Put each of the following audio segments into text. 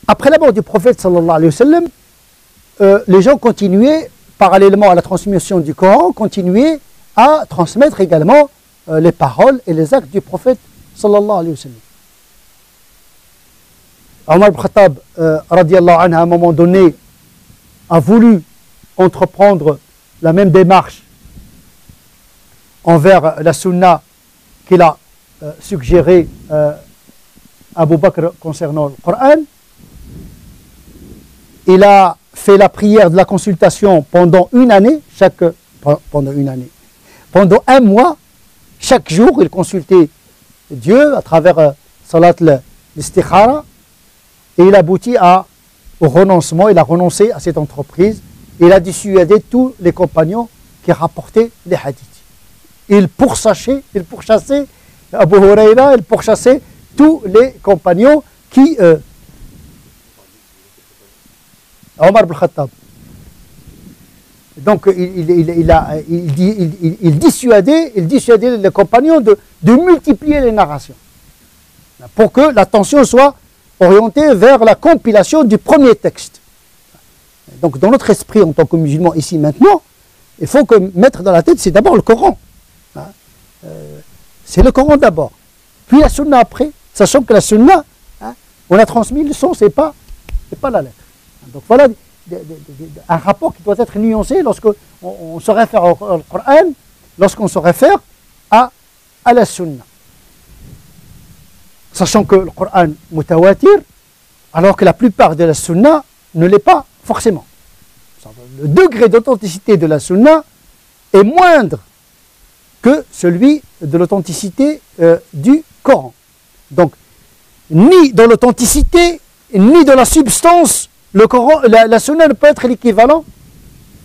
après la mort du prophète sallallahu alayhi wa sallam, les gens continuaient, parallèlement à la transmission du Coran, continuaient à transmettre également les paroles et les actes du prophète sallallahu alayhi wa sallam. Omar ibn Khattab, radiallahu anhu, à un moment donné, a voulu entreprendre la même démarche envers la sunna qu'il a suggéré Abu Bakr concernant le Coran. Il a fait la prière de la consultation pendant une année, pendant un mois, chaque jour, il consultait Dieu à travers Salat al-Istikhara, et il aboutit au renoncement. Il a renoncé à cette entreprise. Il a dissuadé tous les compagnons qui rapportaient les hadiths. Il pourchassait Abu Huraira, il pourchassait tous les compagnons qui... Omar ibn Khattab. Donc il dissuadait les compagnons de multiplier les narrations pour que l'attention soit orientée vers la compilation du premier texte. Donc dans notre esprit en tant que musulmans ici maintenant, il faut que mettre dans la tête, c'est d'abord le Coran. C'est le Coran d'abord, puis la sunna après, sachant que la sunna, on a transmis le son, c'est pas la lettre. Donc voilà un rapport qui doit être nuancé lorsqu'on se réfère au Coran, lorsqu'on se réfère à la sunna. Sachant que le Coran mutawatir, alors que la plupart de la sunna ne l'est pas forcément. Le degré d'authenticité de la sunna est moindre que celui de l'authenticité du Coran. Donc, ni dans l'authenticité, ni dans la substance, le Coran, la sunna ne peut être l'équivalent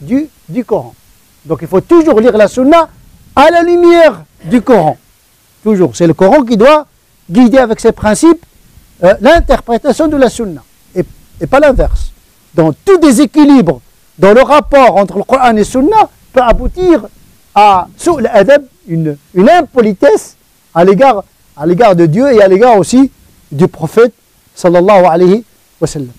du Coran. Donc il faut toujours lire la sunna à la lumière du Coran. Toujours. C'est le Coran qui doit guider avec ses principes l'interprétation de la sunna. Et pas l'inverse. Donc tout déséquilibre dans le rapport entre le Coran et la sunna peut aboutir à su'l adab, une impolitesse à l'égard de Dieu et à l'égard aussi du prophète sallallahu alayhi wa sallam.